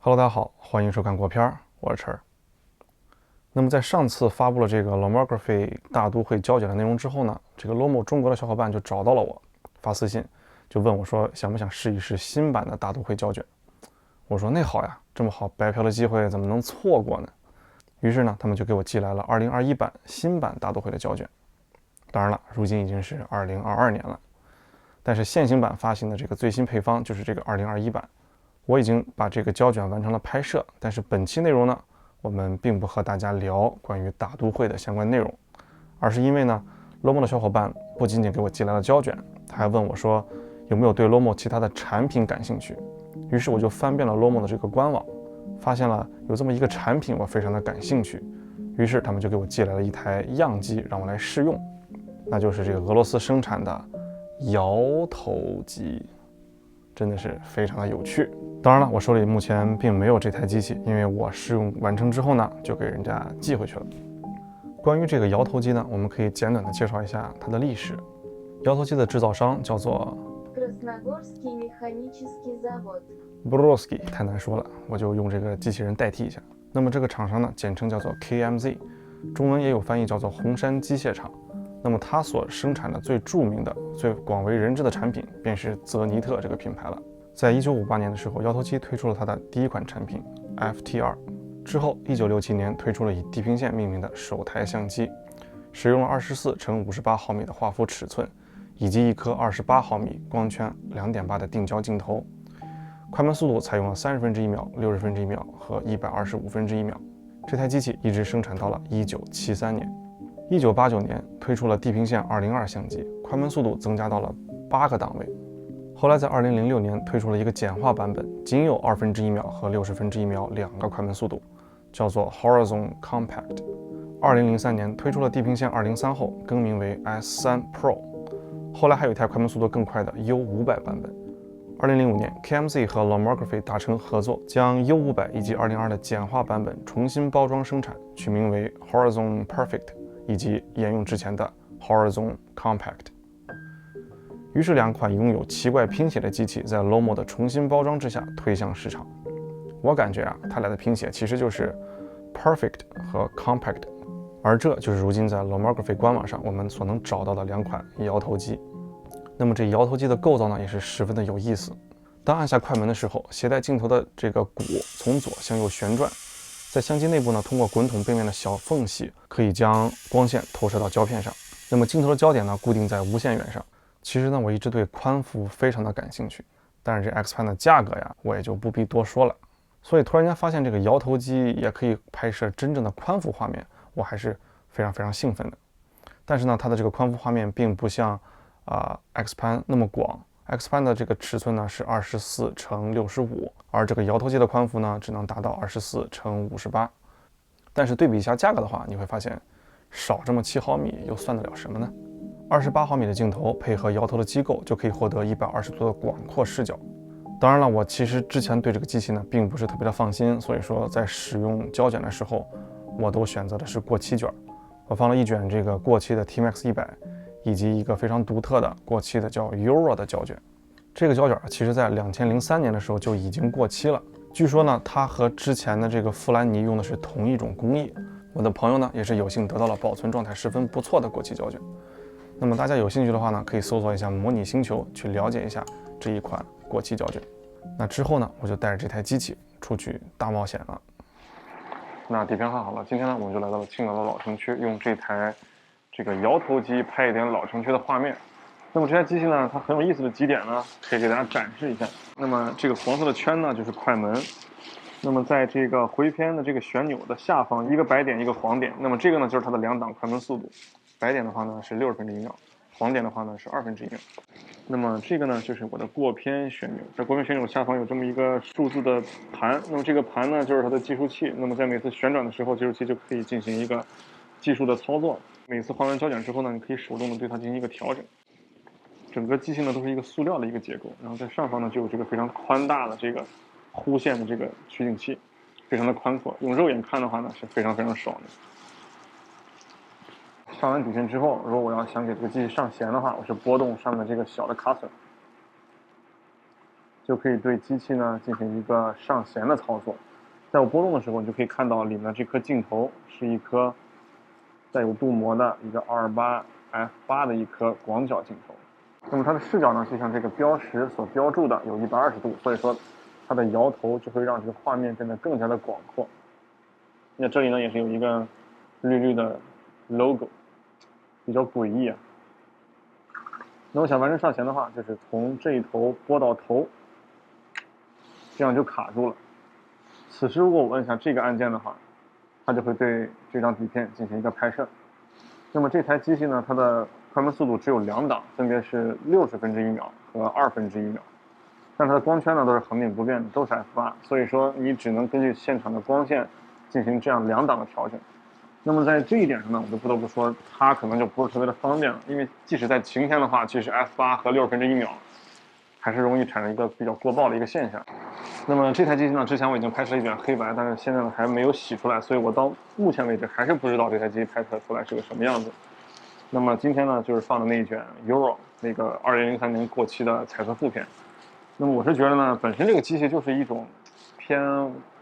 Hello，大家好，欢迎收看国片儿，我是陈儿。那么在上次发布了这个 Lomography 大都会胶卷的内容之后呢，这个 Lomo 中国的小伙伴就找到了我，发私信就问我说想不想试一试新版的大都会胶卷。我说那好呀，这么好白嫖的机会怎么能错过呢？于是呢，他们就给我寄来了2021版新版大都会的胶卷。当然了，如今已经是2022年了，但是现行版发行的这个最新配方就是这个2021版。我已经把这个胶卷完成了拍摄，但是本期内容呢，我们并不和大家聊关于大都会的相关内容，而是因为呢，Lomo 的小伙伴不仅仅给我寄来了胶卷，他还问我说有没有对 Lomo 其他的产品感兴趣。于是我就翻遍了 Lomo 的这个官网，发现了有这么一个产品我非常的感兴趣，于是他们就给我寄来了一台样机让我来试用，那就是这个俄罗斯生产的摇头机。真的是非常的有趣。当然了，我手里目前并没有这台机器，因为我试用完成之后呢，就给人家寄回去了。关于这个摇头机呢，我们可以简短的介绍一下它的历史。摇头机的制造商叫做 Brodsky， 太难说了，我就用这个机器人代替一下。那么这个厂商呢，简称叫做 KMZ， 中文也有翻译叫做红山机械厂。那么它所生产的最著名的、最广为人知的产品，便是泽尼特这个品牌了。在1958年的时候，摇头机推出了它的第一款产品 FT2， 之后1967年推出了以地平线命名的首台相机，使用了24×58毫米的画幅尺寸，以及一颗28毫米光圈2.8的定焦镜头，快门速度采用了30分之一秒、60分之一秒和125分之一秒。这台机器一直生产到了1973年。1989年推出了地平线202相机，快门速度增加到了8个档位。后来在2006年推出了一个简化版本，仅有2分之一秒和60分之一秒2个快门速度，叫做 Horizon Compact。2003年推出了地平线203后，更名为 S3 Pro。后来还有一台快门速度更快的 U500 版本。2005年 KMZ 和 Lomography 达成合作，将 U500 以及202的简化版本重新包装生产，取名为 Horizon Perfect，以及沿用之前的 Horizon Compact。 于是两款拥有奇怪拼写的机器在 Lomo 的重新包装之下推向市场。我感觉啊，它俩的拼写其实就是 Perfect 和 Compact， 而这就是如今在 Lomography 官网上我们所能找到的两款摇头机。那么这摇头机的构造呢，也是十分的有意思。当按下快门的时候，携带镜头的这个鼓从左向右旋转，在相机内部呢，通过滚筒背面的小缝隙，可以将光线投射到胶片上。那么镜头的焦点呢，固定在无线源上。其实呢，我一直对宽幅非常的感兴趣，但是这 X Pan 的价格呀，我也就不必多说了。所以突然间发现这个摇头机也可以拍摄真正的宽幅画面，我还是非常兴奋的。但是呢，它的这个宽幅画面并不像X Pan 那么广。X Pan 的这个尺寸呢是24×65，而这个摇头机的宽幅呢只能达到24×58。但是对比一下价格的话，你会发现少这么7毫米又算得了什么呢？28毫米的镜头配合摇头的机构，就可以获得120度的广阔视角。当然了，我其实之前对这个机器呢并不是特别的放心，所以说在使用胶卷的时候，我都选择的是过期卷。我放了一卷这个过期的 T-Max 100，以及一个非常独特的过期的叫 Euro 的胶卷。这个胶卷其实在2003年的时候就已经过期了。据说呢，它和之前的这个富兰尼用的是同一种工艺。我的朋友呢也是有幸得到了保存状态十分不错的过期胶卷。那么大家有兴趣的话呢，可以搜索一下模拟星球去了解一下这一款过期胶卷。那之后呢，我就带着这台机器出去大冒险了。那底片看好了，今天呢我们就来到了青岛的老城区，用这台这个摇头机拍一点老城区的画面。那么这台机器呢，它很有意思的几点呢，可以给大家展示一下。那么这个黄色的圈呢，就是快门。那么在这个回偏的这个旋钮的下方，一个白点，一个黄点。那么这个呢，就是它的2档快门速度。白点的话呢是60分之一秒，黄点的话呢是2分之一秒。那么这个呢，就是我的过偏旋钮。在过偏旋钮下方有这么一个数字的盘，那么这个盘呢，就是它的计数器。那么在每次旋转的时候，计数器就可以进行一个计数的操作。每次换完胶卷之后呢，你可以手动的对它进行一个调整。整个机器呢都是一个塑料的一个结构，然后在上方呢就有这个非常宽大的这个弧线的这个取景器，非常的宽阔。用肉眼看的话呢是非常爽的。上完底片之后，如果我要想给这个机器上弦的话，我是拨动上面这个小的卡榫。就可以对机器呢进行一个上弦的操作。在我拨动的时候，你就可以看到里面这颗镜头是一颗带有镀膜的一个228f8的一颗广角镜头。那么它的视角呢，就像这个标识所标注的，有120度，所以说它的摇头就会让这个画面变得更加的广阔。那这里呢，也是有一个绿绿的 logo， 比较诡异啊。那我想完成上弦的话，就是从这一头拨到头，这样就卡住了。此时如果我按下这个按键的话，它就会对这张底片进行一个拍摄。那么这台机器呢，它的快门速度只有2档，分别是60分之一秒和2分之一秒。但它的光圈呢都是恒定不变的，都是 f8，所以说你只能根据现场的光线进行这样2档的调整。那么在这一点上呢，我就不得不说它可能就不是特别的方便了，因为即使在晴天的话，其实 f8 和60分之一秒还是容易产生一个比较过曝的一个现象。那么这台机器呢，之前我已经拍摄了一卷黑白，但是现在呢还没有洗出来，所以我到目前为止还是不知道这台机拍摄出来是个什么样子。那么今天呢，就是放的那一卷 Euro 那个2003年过期的彩色负片。那么我是觉得呢，本身这个机器就是一种偏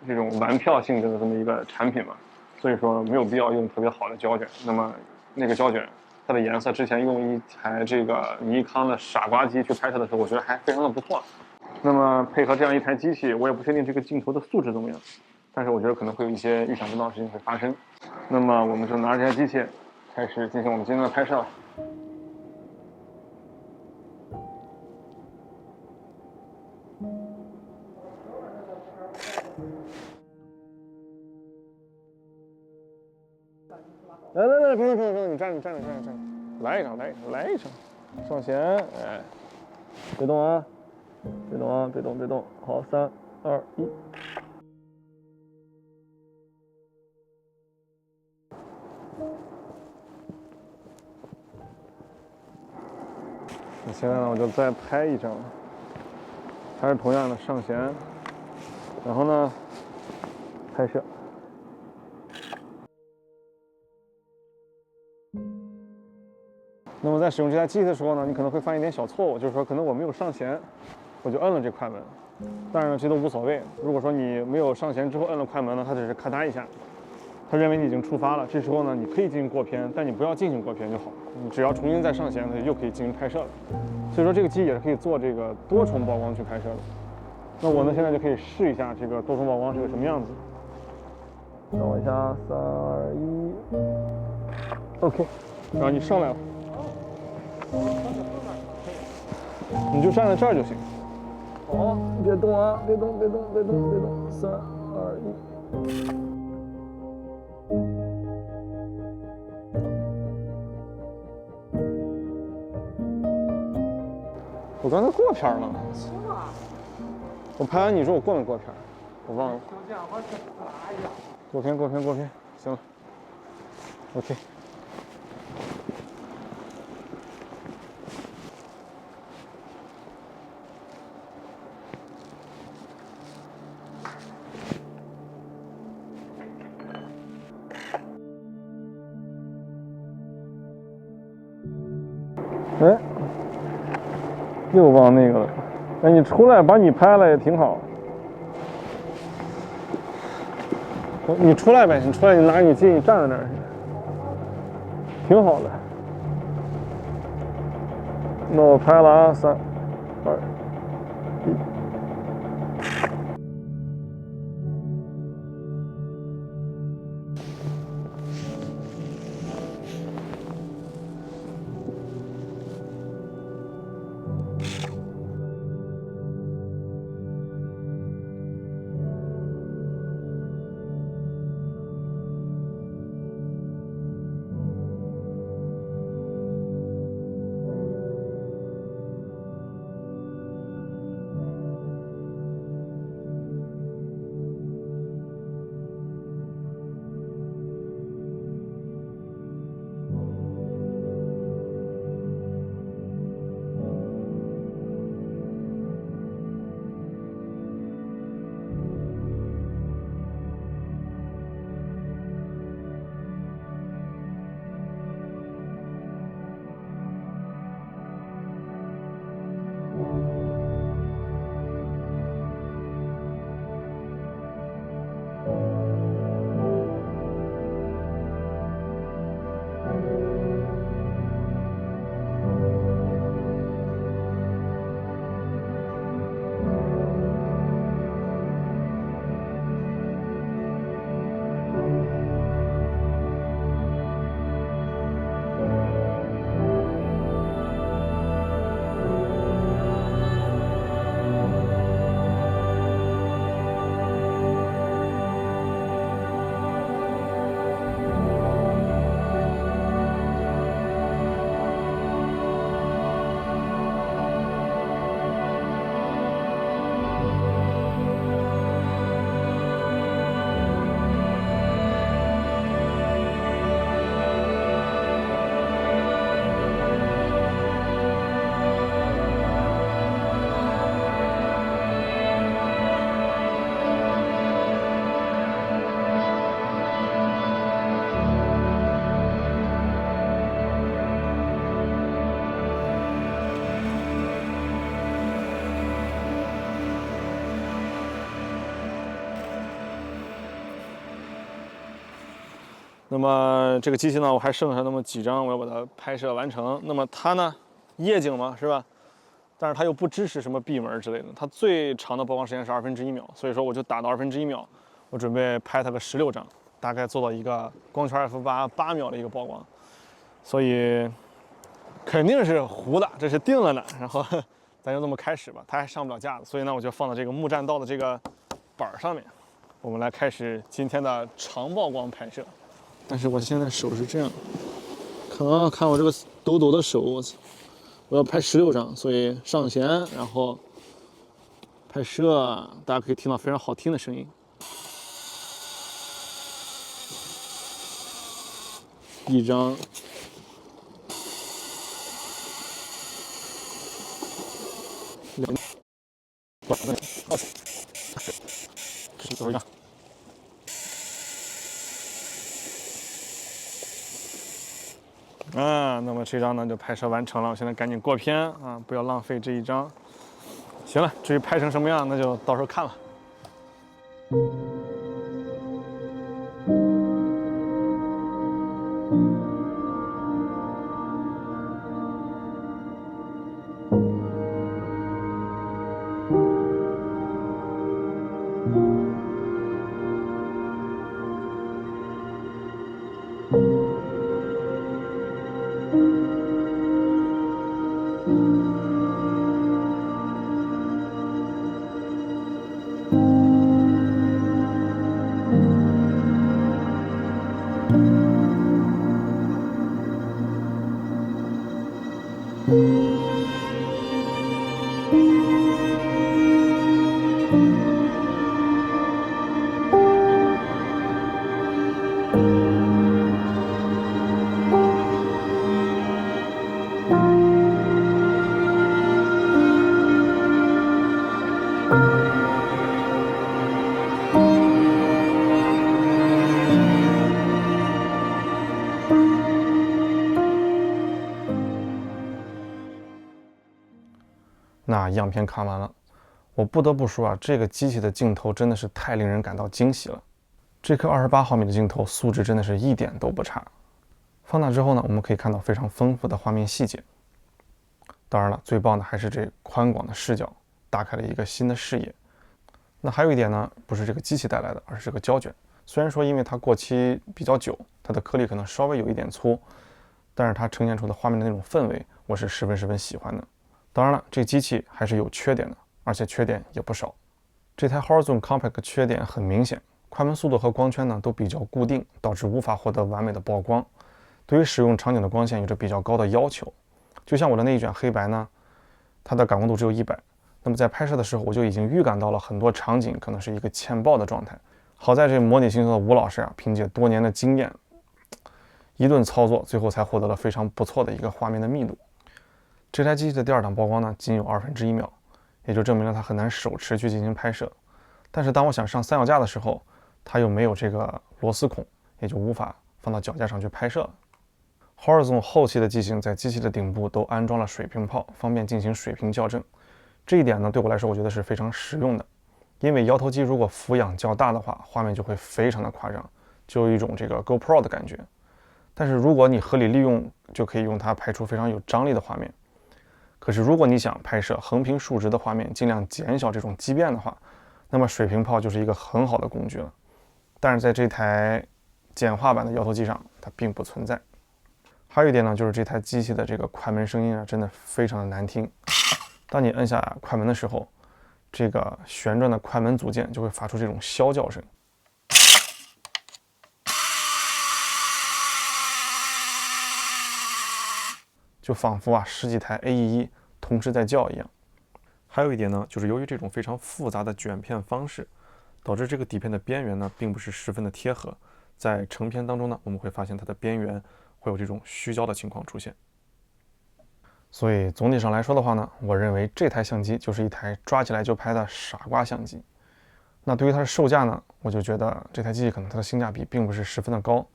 这种玩票性质的这么一个产品嘛，所以说没有必要用特别好的胶卷。那么那个胶卷，它的颜色之前用一台这个尼康的傻瓜机去拍摄的时候，我觉得还非常的不错。那么配合这样一台机器，我也不确定这个镜头的素质怎么样，但是我觉得可能会有一些意想不到的事情会发生。那么我们就拿着这台机器开始进行我们今天的拍摄了。来，不用，你站着，来一场，上弦，哎，别动啊，别动，好，3、2、1。那现在呢，我就再拍一张，还是同样的上弦，然后呢，拍摄。那么在使用这台机器的时候呢，你可能会犯一点小错误，就是说可能我没有上弦，我就摁了这快门。当然了，这都无所谓。如果说你没有上弦之后摁了快门呢，它只是咔嗒一下，它认为你已经触发了。这时候呢，你可以进行过片，但你不要进行过片就好。你只要重新再上弦，它又可以进行拍摄了。所以说这个机也是可以做这个多重曝光去拍摄的。那我呢现在就可以试一下这个多重曝光是个什么样子。等我一下，3、2、1 ，OK， 然后你上来了。你就站在这儿就行。好，别动啊，别动，3、2、1。我刚才过片了。我拍完你说我过没过片？我忘了。就这样，我拉一下。过片，行了。OK。哎，又忘那个了。哎，你出来把你拍了也挺好。你出来呗，你出来，你拿着你机，你站在那儿，挺好的。那我拍了啊，3、2、1。那么这个机器呢，我还剩下那么几张，我要把它拍摄完成。那么它呢，夜景嘛，是吧？但是它又不支持什么闭门之类的，它最长的曝光时间是1/2秒，所以说我就打到1/2秒，我准备拍它个16张，大概做到一个光圈 f8 8秒的一个曝光，所以肯定是糊的，这是定了的。然后咱就这么开始吧，它还上不了架子，所以呢，我就放到这个木栈道的这个板上面，我们来开始今天的长曝光拍摄。但是我现在手是这样，看我这个抖抖的手，我操！我要拍16张，所以上弦，然后拍摄，大家可以听到非常好听的声音。一张，两，这是最后一张。那么这张呢就拍摄完成了，我现在赶紧过片啊，不要浪费这一张。行了，至于拍成什么样，那就到时候看了。那样片看完了，我不得不说啊，这个机器的镜头真的是太令人感到惊喜了。这颗28毫米的镜头素质真的是一点都不差。放大之后呢，我们可以看到非常丰富的画面细节。当然了，最棒的还是这宽广的视角，打开了一个新的视野。那还有一点呢，不是这个机器带来的，而是这个胶卷。虽然说因为它过期比较久，它的颗粒可能稍微有一点粗，但是它呈现出的画面的那种氛围，我是十分喜欢的。当然了，这机器还是有缺点的，而且缺点也不少。这台 Horizon Compact 缺点很明显，快门速度和光圈呢都比较固定，导致无法获得完美的曝光。对于使用场景的光线有着比较高的要求。就像我的那一卷黑白呢，它的感光度只有100，那么在拍摄的时候我就已经预感到了很多场景可能是一个欠曝的状态。好在这模拟星球的吴老师啊，凭借多年的经验，一顿操作，最后才获得了非常不错的一个画面的密度。这台机器的第2档曝光呢，仅有1/2秒，也就证明了它很难手持去进行拍摄。但是当我想上三脚架的时候，它又没有这个螺丝孔，也就无法放到脚架上去拍摄了。Horizon 后期的机型在机器的顶部都安装了水平炮，方便进行水平校正。这一点呢，对我来说我觉得是非常实用的，因为摇头机如果俯仰较大的话，画面就会非常的夸张，就有一种这个 GoPro 的感觉。但是如果你合理利用，就可以用它拍出非常有张力的画面。可是如果你想拍摄横平竖直的画面，尽量减小这种畸变的话，那么水平炮就是一个很好的工具了。但是在这台简化版的摇头机上，它并不存在。还有一点呢，就是这台机器的这个快门声音啊，真的非常的难听。当你摁下快门的时候，这个旋转的快门组件就会发出这种啸叫声，就仿佛啊10几台 AE1同时在叫一样。还有一点呢，就是由于这种非常复杂的卷片方式，导致这个底片的边缘呢并不是十分的贴合，在成片当中呢，我们会发现它的边缘会有这种虚焦的情况出现。所以总体上来说的话呢，我认为这台相机就是一台抓起来就拍的傻瓜相机。那对于它的售价呢，我就觉得这台机器可能它的性价比并不是十分的高。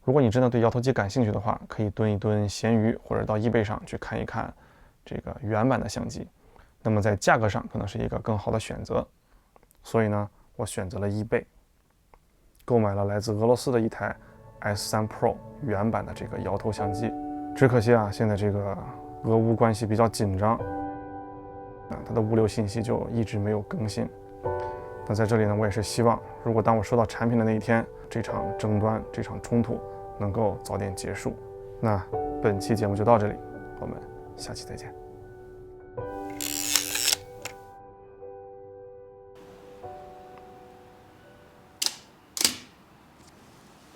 如果你真的对摇头机感兴趣的话，可以蹲一蹲闲鱼，或者到eBay上去看一看这个原版的相机。那么在价格上可能是一个更好的选择。所以呢，我选择了eBay，购买了来自俄罗斯的一台 S3 Pro 原版的这个摇头相机。只可惜啊，现在这个俄乌关系比较紧张，它的物流信息就一直没有更新。那在这里呢，我也是希望，如果当我收到产品的那一天，这场争端、这场冲突能够早点结束。那本期节目就到这里，我们下期再见。